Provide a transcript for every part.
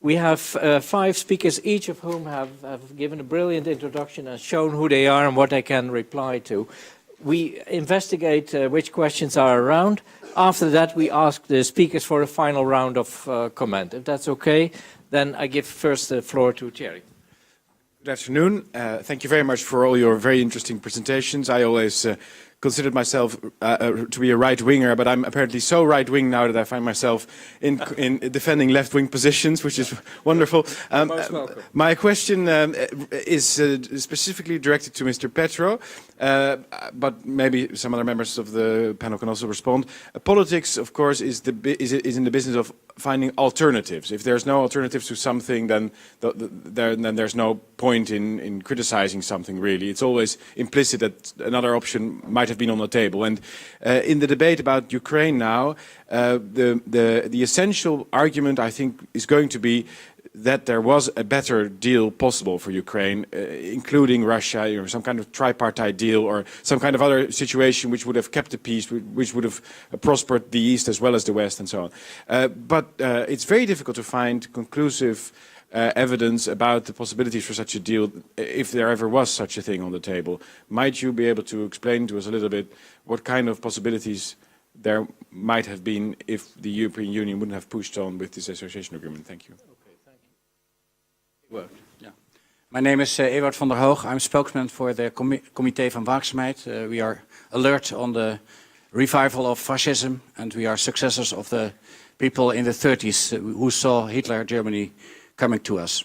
We have 5 speakers, each of whom have given a brilliant introduction and shown who they are and what they can reply to. We investigate which questions are around. After that, we ask the speakers for a final round of comment. If that's okay, then I give first the floor to Thierry. Good afternoon. Thank you very much for all your very interesting presentations. I always considered myself to be a right-winger, but I'm apparently so right-wing now that I find myself in defending left-wing positions, which is wonderful. Most welcome. My question is specifically directed to Mr. Petro, but maybe some other members of the panel can also respond. Politics, of course, is in the business of finding alternatives. If there's no alternatives to something, then there's no point in criticizing something, really. It's always implicit that another option might have been on the table. And in the debate about Ukraine now, the essential argument, I think, is going to be that there was a better deal possible for Ukraine, including Russia, some kind of tripartite deal or some kind of other situation which would have kept the peace, which would have prospered the East as well as the West and so on. But it's very difficult to find conclusive evidence about the possibilities for such a deal, if there ever was such a thing on the table. Might you be able to explain to us a little bit what kind of possibilities there might have been if the European Union wouldn't have pushed on with this association agreement? Thank you. Well, yeah. My name is Ewout van der Hoog. I'm spokesman for the Comité van Waakzaamheid. We are alert on the revival of fascism, and we are successors of the people in the 30s who saw Hitler Germany coming to us.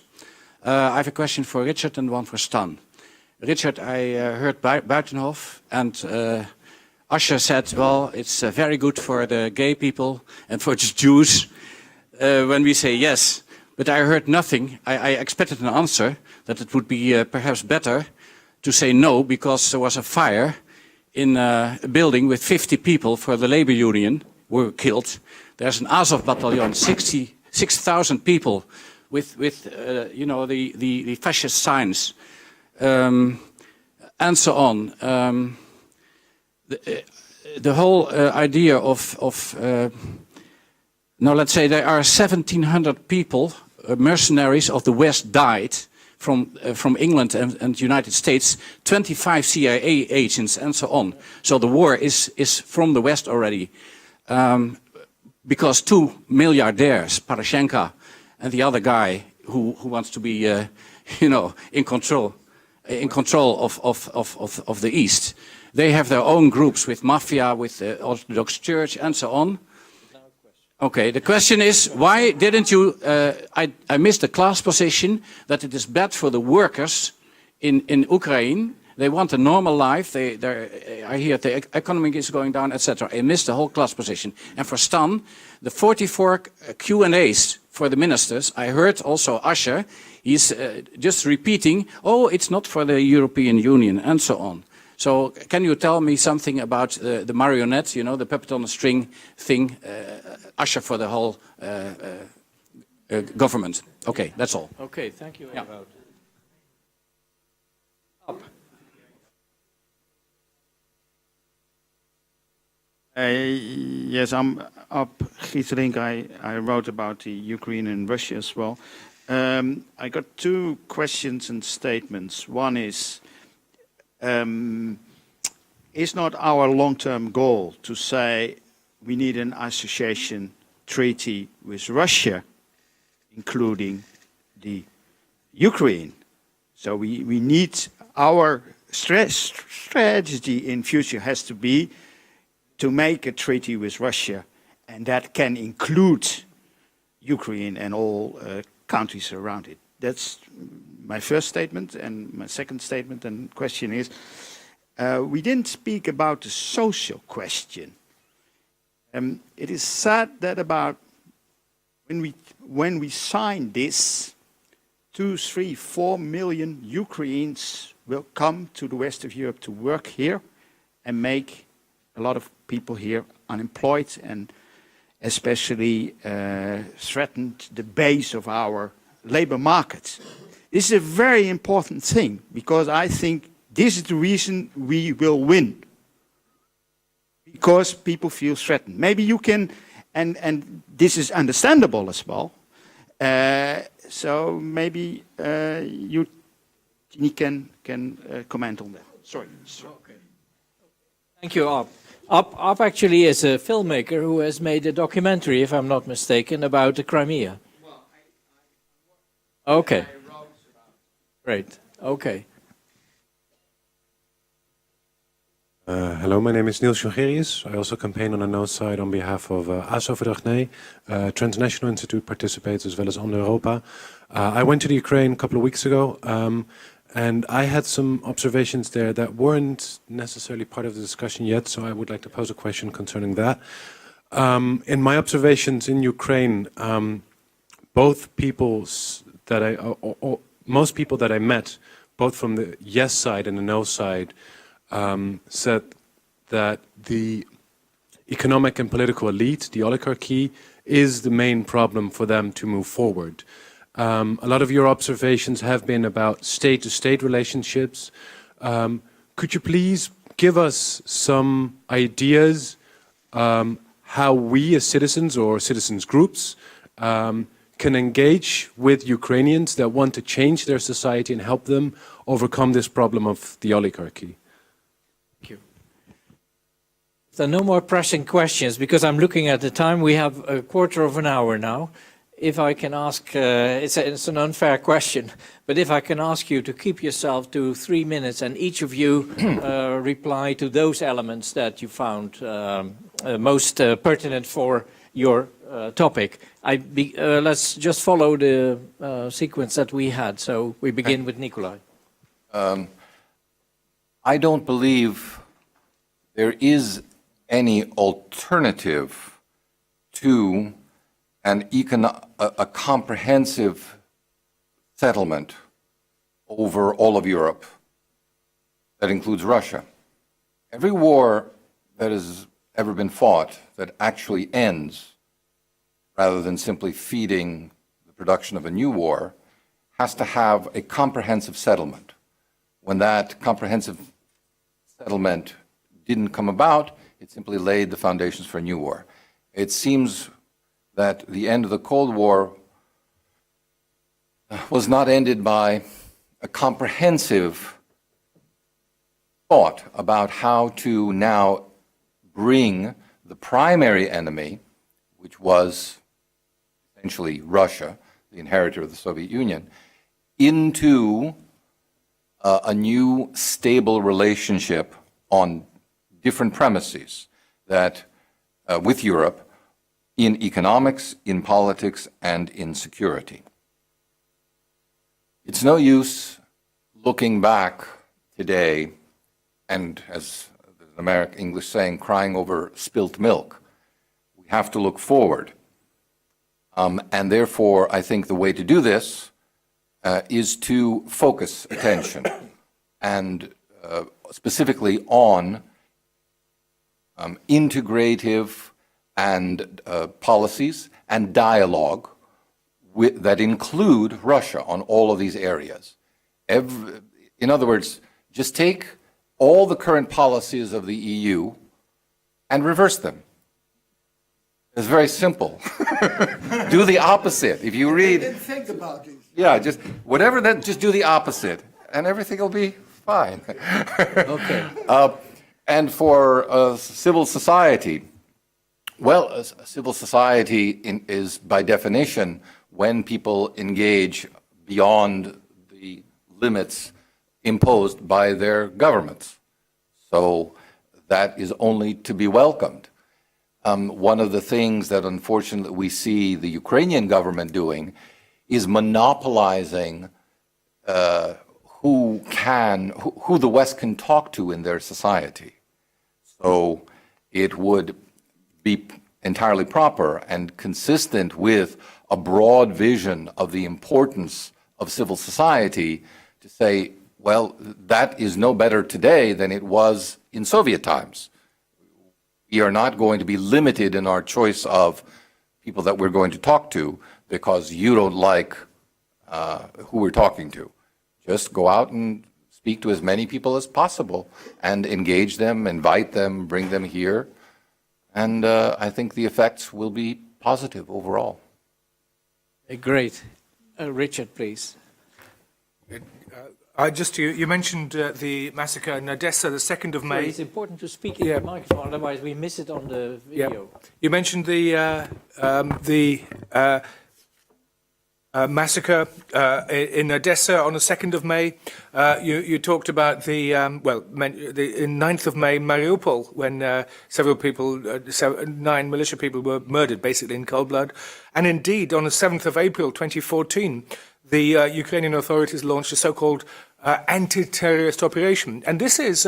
I have a question for Richard and one for Stan. Richard, I heard Buitenhof, and Usher said, well, it's very good for the gay people and for the Jews when we say yes. But I heard nothing. I expected an answer that it would be perhaps better to say no, because there was a fire in a building with 50 people for the labor union were killed. There's an Azov battalion, 6,000 people with you know, the fascist signs, and so on. The whole idea of now, let's say there are 1,700 people, mercenaries of the West, died from England and United States, 25 CIA agents and so on. So the war is from the West already. Because 2 milliardaires, Poroshenko and the other guy who wants to be, you know, in control of the East, they have their own groups with mafia, with the Orthodox Church and so on. Okay, the question is, why didn't you, I missed the class position, that it is bad for the workers in Ukraine. They want a normal life, I hear the economy is going down, etc. I missed the whole class position. And for Stan, the 44 Q&As for the ministers, I heard also Usher, he's just repeating, oh, it's not for the European Union, and so on. So can you tell me something about the marionette, you know, the puppet on a string thing, Usher for the whole government? Okay, that's all. Okay, thank you, Yeah. Ewout. Yes, I'm up. Gieselink, I wrote about the Ukraine and Russia as well. I got 2 questions and statements. One is not our long-term goal to say we need an association treaty with Russia, including the Ukraine? So we need our strategy in future has to be to make a treaty with Russia, and that can include Ukraine and all countries around it. That's my first statement, and my second statement and question is, we didn't speak about the social question. It is sad that about when we sign this, 2, 3, 4 million Ukrainians will come to the west of Europe to work here and make a lot of people here unemployed, and especially threatened the base of our labor market. This is a very important thing, because I think this is the reason we will win. Because people feel threatened. Maybe you can, and this is understandable as well, So maybe you can comment on that. Sorry. Thank you, Ab. Ab actually is a filmmaker who has made a documentary, if I'm not mistaken, about the Crimea. Okay. Great. Okay. Hello, my name is Niels Jongerius. I also campaign on the No side on behalf of ASO-Verdrag Nee, Transnational Institute participates as well as On Europa. I went to the Ukraine a couple of weeks ago, and I had some observations there that weren't necessarily part of the discussion yet, so I would like to pose a question concerning that. In my observations in Ukraine, both peoples that most people that I met, both from the yes side and the no side, said that the economic and political elite, the oligarchy, is the main problem for them to move forward. A lot of your observations have been about state-to-state relationships. Could you please give us some ideas how we as citizens or citizens groups can engage with Ukrainians that want to change their society and help them overcome this problem of the oligarchy? Thank you. If there are no more pressing questions, because I'm looking at the time, we have a quarter of an hour now. If I can ask, it's an unfair question, but if I can ask you to keep yourself to 3 minutes and each of you reply to those elements that you found most pertinent for your topic. Let's just follow the sequence that we had. So we begin with Nikolai. I don't believe there is any alternative to a comprehensive settlement over all of Europe that includes Russia. Every war that has ever been fought that actually ends, rather than simply feeding the production of a new war, has to have a comprehensive settlement. When that comprehensive settlement didn't come about, it simply laid the foundations for a new war. It seems that the end of the Cold War was not ended by a comprehensive thought about how to now bring the primary enemy, which was essentially Russia, the inheritor of the Soviet Union, into a new stable relationship on different premises that with Europe in economics, in politics, and in security. It's no use looking back today and, as the American English saying, crying over spilt milk. We have to look forward. And therefore, I think the way to do this is to focus attention and specifically on integrative and policies and dialogue that include Russia on all of these areas. In other words, just take all the current policies of the EU and reverse them. It's very simple. Do the opposite. If you read... I didn't think about this. Yeah, just whatever that, just do the opposite, and everything will be fine. Okay. And for civil society, well, civil society is by definition when people engage beyond the limits imposed by their governments. So that is only to be welcomed. One of the things that unfortunately we see the Ukrainian government doing is monopolizing who the West can talk to in their society. So it would be entirely proper and consistent with a broad vision of the importance of civil society to say, well, that is no better today than it was in Soviet times. We are not going to be limited in our choice of people that we're going to talk to because you don't like who we're talking to. Just go out and speak to as many people as possible and engage them, invite them, bring them here. And I think the effects will be positive overall. Great. Richard, please. You mentioned the massacre in Odessa, the 2nd of May. It's important to speak in the microphone, otherwise we miss it on the video. You mentioned the massacre in Odessa on the 2nd of May. You talked about the 9th of May, Mariupol, when several people, 9 militia people were murdered, basically in cold blood. And indeed, on the 7th of April 2014, the Ukrainian authorities launched a so-called anti-terrorist operation. And this is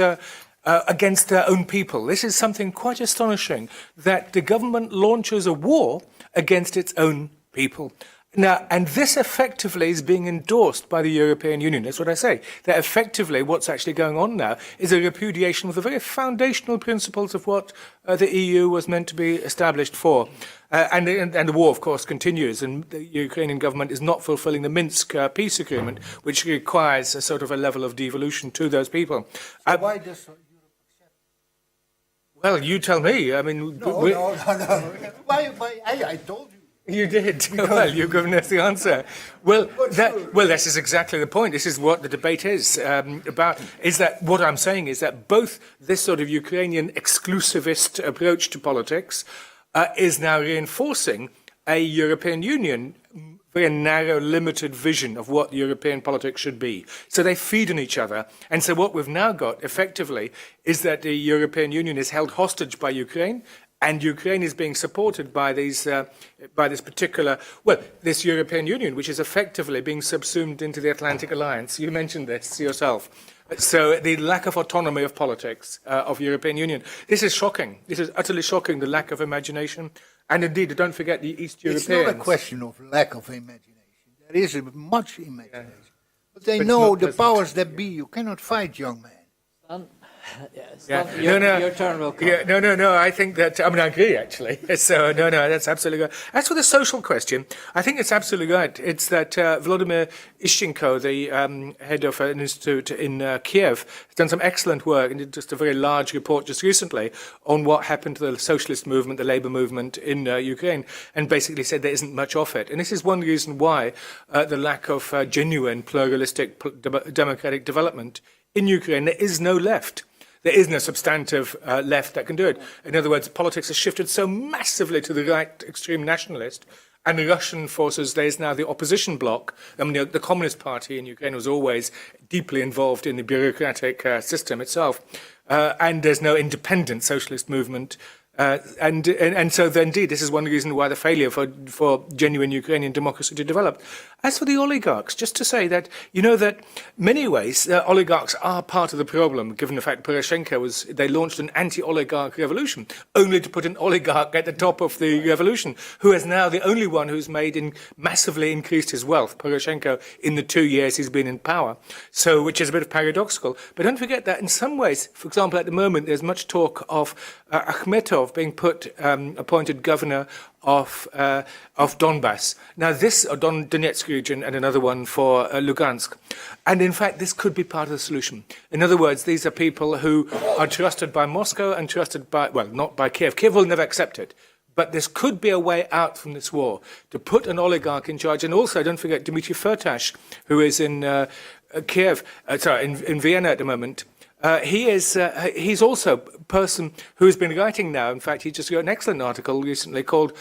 against their own people. This is something quite astonishing, that the government launches a war against its own people. Now, and this effectively is being endorsed by the European Union. That's what I say. That effectively what's actually going on now is a repudiation of the very foundational principles of what the EU was meant to be established for. And the war, of course, continues, and the Ukrainian government is not fulfilling the Minsk peace agreement, which requires a sort of a level of devolution to those people. So why does Europe accept? Well, you tell me. I mean, No. Why? I told you. You did. Well, you've given us the answer. Well, this is exactly the point. This is what the debate is about. Is that what I'm saying is that both this sort of Ukrainian exclusivist approach to politics is now reinforcing a European Union very narrow, limited vision of what European politics should be. So they feed on each other. And so what we've now got, effectively, is that the European Union is held hostage by Ukraine, and Ukraine is being supported by this European Union, which is effectively being subsumed into the Atlantic Alliance. You mentioned this yourself. So the lack of autonomy of politics of European Union. This is shocking. This is utterly shocking, the lack of imagination. And indeed, don't forget the East Europeans. It's not a question of lack of imagination. There is much imagination. But they know the powers that be. You cannot fight, young man. Your turn will come. No. I think that, I agree, actually. So, no, that's absolutely right. As for the social question, I think it's absolutely right. It's that Volodymyr Ishchenko, the head of an institute in Kiev, has done some excellent work and did just a very large report just recently on what happened to the socialist movement, the labor movement in Ukraine, and basically said there isn't much of it. And this is one reason why the lack of genuine, pluralistic, democratic development in Ukraine, there is no left. There is no substantive left that can do it. In other words, politics has shifted so massively to the right extreme nationalist, and the Russian forces, there is now the opposition bloc. The Communist Party in Ukraine was always deeply involved in the bureaucratic system itself, and there's no independent socialist movement. And so, indeed, this is one reason why the failure for genuine Ukrainian democracy to develop. As for the oligarchs, just to say that, that many ways, oligarchs are part of the problem, given the fact Poroshenko they launched an anti-oligarch revolution, only to put an oligarch at the top of the revolution, who is now the only one who's massively increased his wealth, Poroshenko, in the 2 years he's been in power. So, which is a bit paradoxical. But don't forget that in some ways, for example, at the moment, there's much talk of Akhmetov being appointed governor of Donbass. Now this, Donetsk region, and another one for Lugansk. And in fact, this could be part of the solution. In other words, these are people who are trusted by Moscow and trusted by, not by Kiev. Kiev will never accept it. But this could be a way out from this war, to put an oligarch in charge. And also, don't forget, Dmitry Firtash, who is in in Vienna at the moment. He's also a person who has been writing now. In fact, he just wrote an excellent article recently called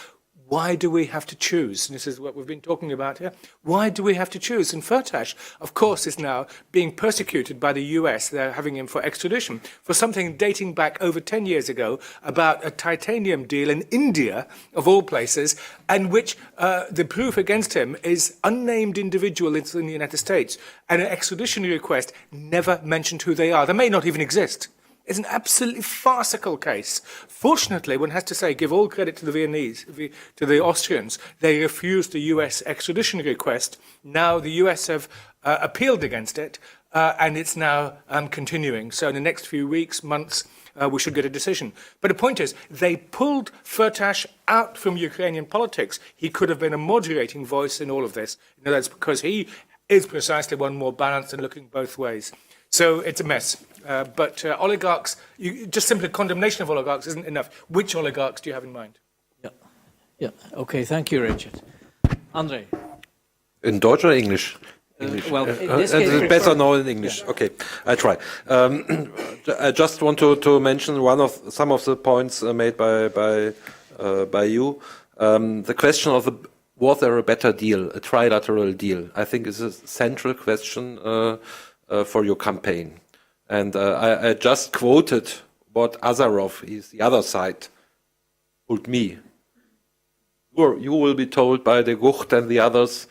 "Why Do We Have to Choose?" And this is what we've been talking about here. Why do we have to choose? And Firtash, of course, is now being persecuted by the US. They're having him for extradition for something dating back over 10 years ago about a titanium deal in India, of all places, and which the proof against him is unnamed individual in the United States, and an extradition request never mentioned who they are. They may not even exist. It's an absolutely farcical case. Fortunately, one has to say, give all credit to the Viennese, to the Austrians. They refused the US extradition request. Now the US have appealed against it, and it's now continuing. So in the next few weeks, months, we should get a decision. But the point is, they pulled Firtash out from Ukrainian politics. He could have been a moderating voice in all of this. That's because he is precisely one more balanced and looking both ways. So it's a mess. But oligarchs, just simply condemnation of oligarchs isn't enough. Which oligarchs do you have in mind? Yeah. Okay, thank you, Richard. André. In Deutsch or English? Well, in this case, it's better known in English. Okay, I try. I just want to mention some of the points made by you. The question of was there a better deal, a trilateral deal? I think is a central question for your campaign. And I just quoted what Azarov, is the other side, told me. You will be told by de Gucht and the others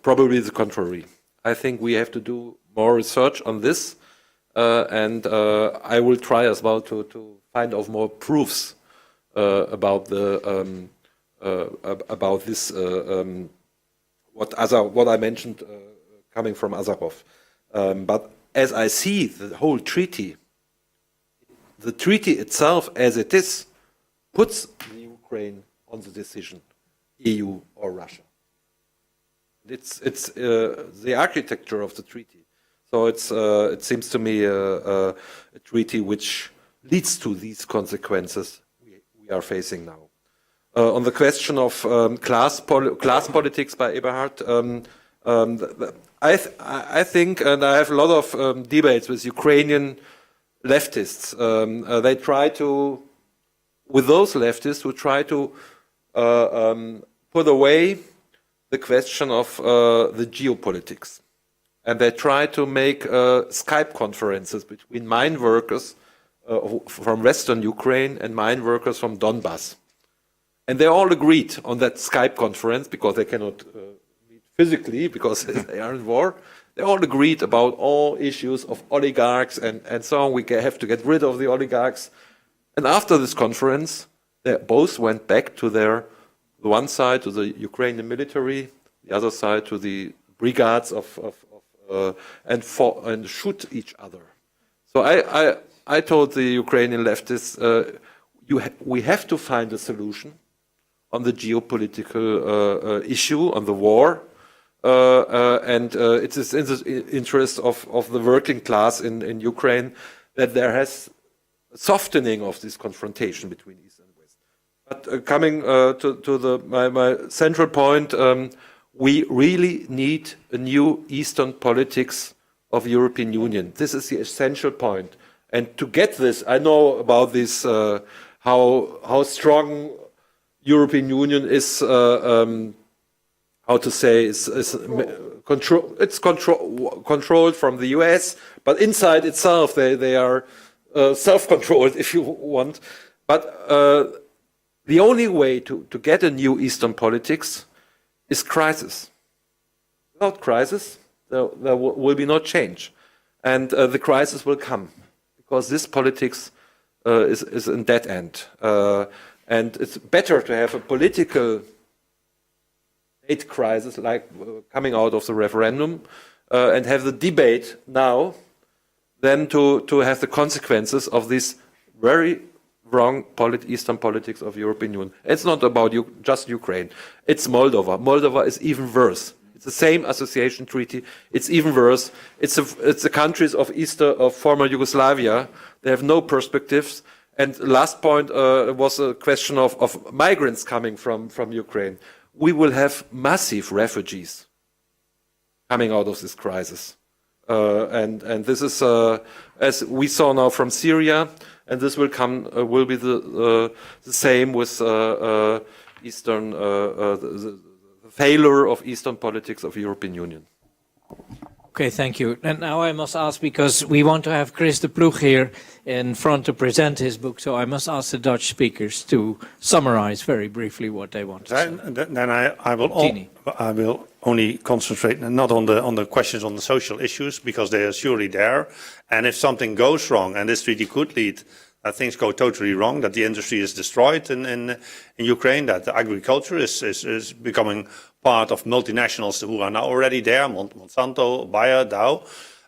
probably the contrary. I think we have to do more research on this, and I will try as well to find out more proofs about this. What I mentioned coming from Azarov. But as I see the whole treaty, the treaty itself as it is puts the Ukraine on the decision, EU or Russia. It's the architecture of the treaty. So it seems to me a treaty which leads to these consequences we are facing now. On the question of class politics by Eberhard, I think, and I have a lot of debates with Ukrainian leftists. They try to, with those leftists who try to put away the question of the geopolitics. And they try to make Skype conferences between mine workers from Western Ukraine and mine workers from Donbass. And they all agreed on that Skype conference, because they cannot meet physically because they are in war. They all agreed about all issues of oligarchs and so on. We have to get rid of the oligarchs. And after this conference, they both went back to the one side to the Ukrainian military, the other side to the brigades and fought and shoot each other. So I told the Ukrainian leftists, we have to find a solution on the geopolitical issue, on the war, and it is in the interest of the working class in Ukraine that there has a softening of this confrontation between East and West. But coming to my central point, we really need a new Eastern politics of European Union. This is the essential point. And to get this, I know about this, how strong European Union is, how to say, it's controlled from the US, but inside itself they are self-controlled, if you want. But the only way to get a new Eastern politics is crisis. Without crisis, there will be no change. And the crisis will come, because this politics is in dead end. And it's better to have a political state crisis, like coming out of the referendum, and have the debate now, than to have the consequences of this very wrong Eastern politics of European Union. It's not about just Ukraine. It's Moldova. Moldova is even worse. It's the same association treaty. It's even worse. It's the countries of former Yugoslavia. They have no perspectives. And last point was a question of migrants coming from Ukraine. We will have massive refugees coming out of this crisis. And this is, as we saw now from Syria, and this will be the same with Eastern, the failure of Eastern politics of European Union. Okay, thank you. And now I must ask, because we want to have Chris de Ploeg here in front to present his book, so I must ask the Dutch speakers to summarize very briefly what they want to say. Then I will only concentrate not on the questions on the social issues, because they are surely there. And if something goes wrong, and this treaty could lead that things go totally wrong, that the industry is destroyed in Ukraine, that the agriculture is becoming part of multinationals who are now already there, Monsanto, Bayer, Dow,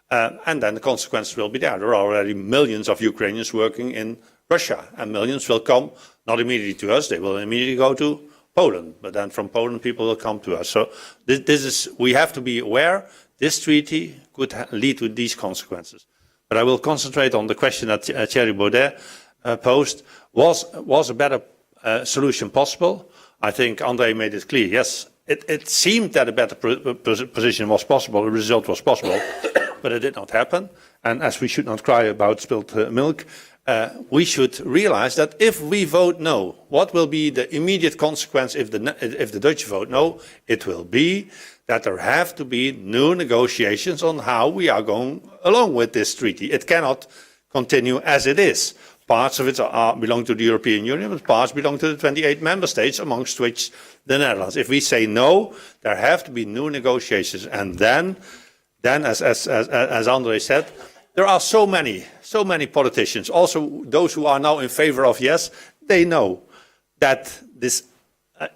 and then the consequences will be there. There are already millions of Ukrainians working in Russia, and millions will come, not immediately to us, they will immediately go to Poland, but then from Poland people will come to us. So we have to be aware this treaty could lead to these consequences. But I will concentrate on the question that Thierry Baudet posed. Was a better solution possible? I think André made it clear, yes, it seemed that a better position was possible, a result was possible, but it did not happen. And as we should not cry about spilt milk, we should realize that if we vote no, what will be the immediate consequence if the Dutch vote no? It will be that there have to be new negotiations on how we are going along with this treaty. It cannot continue as it is. Parts of it belong to the European Union, but parts belong to the 28 member states, amongst which the Netherlands. If we say no, there have to be new negotiations. And then as André said, there are so many politicians, also those who are now in favor of yes, they know that this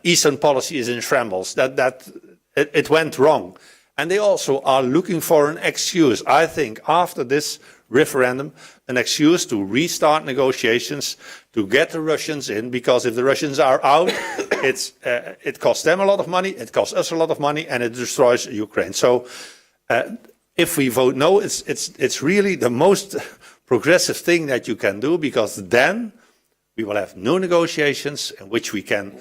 Eastern policy is in shambles, that it went wrong. And they also are looking for an excuse, I think, after this referendum, an excuse to restart negotiations, to get the Russians in, because if the Russians are out, it costs them a lot of money, it costs us a lot of money, and it destroys Ukraine. So if we vote no, it's really the most progressive thing that you can do, because then we will have new negotiations in which we can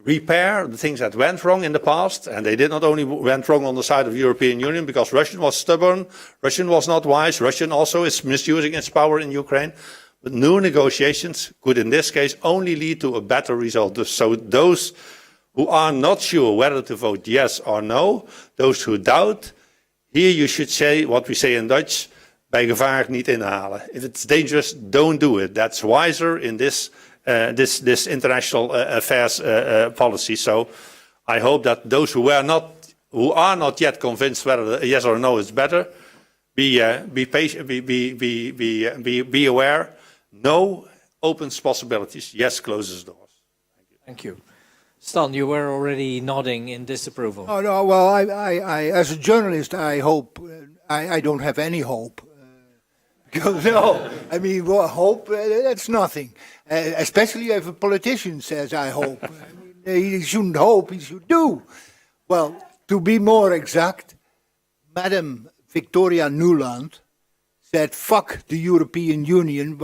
repair the things that went wrong in the past, and they did not only went wrong on the side of the European Union because Russia was stubborn, Russia was not wise, Russia also is misusing its power in Ukraine. But new negotiations could in this case only lead to a better result. So those who are not sure whether to vote yes or no, those who doubt, here you should say what we say in Dutch, bij gevaar niet inhalen. If it's dangerous, don't do it. That's wiser in this international affairs policy. So I hope that those who are not yet convinced whether a yes or no is better, be patient, be aware. No opens possibilities. Yes closes doors. Thank you. Stan, you were already nodding in disapproval. Oh, no, well, I as a journalist, I hope, I don't have any hope. Because, no, I mean, well, hope, that's nothing. Especially if a politician says, I hope. I mean, he shouldn't hope, he should do. Well, to be more exact, Madam Victoria Nuland said, fuck the European Union,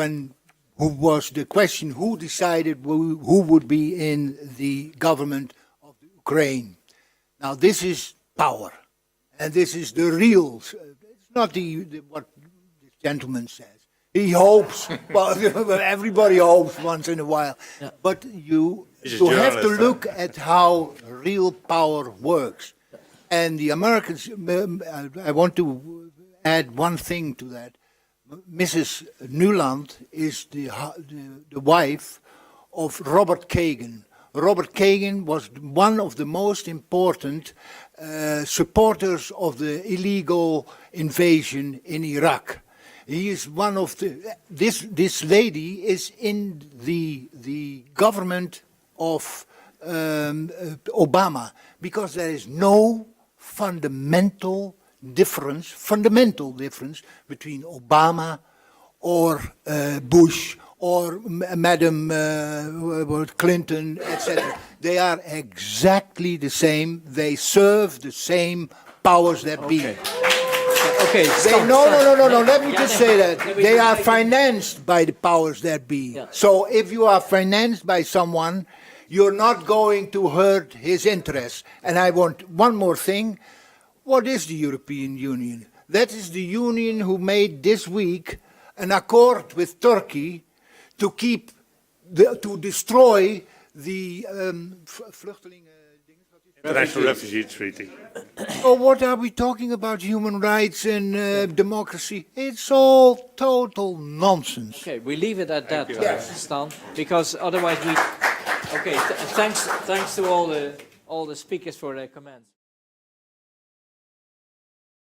who was the question, who decided who would be in the government of Ukraine. Now, this is power. And this is the real, it's not what this gentleman says. He hopes, well, everybody hopes once in a while. Yeah. But you have to look at how real power works. And the Americans, I want to add one thing to that. Mrs. Nuland is the wife of Robert Kagan. Robert Kagan was one of the most important supporters of the illegal invasion in Iraq. He is one of the. This lady is in the government of Obama, because there is no fundamental difference between Obama or Bush or Madam Clinton, etc. They are exactly the same. They serve the same powers that be. Okay. No. Let me just say that they are financed by the powers that be. Yeah. So if you are financed by someone, you're not going to hurt his interests. And I want one more thing. What is the European Union? That is the union who made this week an accord with Turkey to destroy the International Refugee Treaty. Oh, what are we talking about? Human rights and democracy? It's all total nonsense. Okay, we leave it at that, Stan, because otherwise we. Okay, thanks to all the speakers for their comments.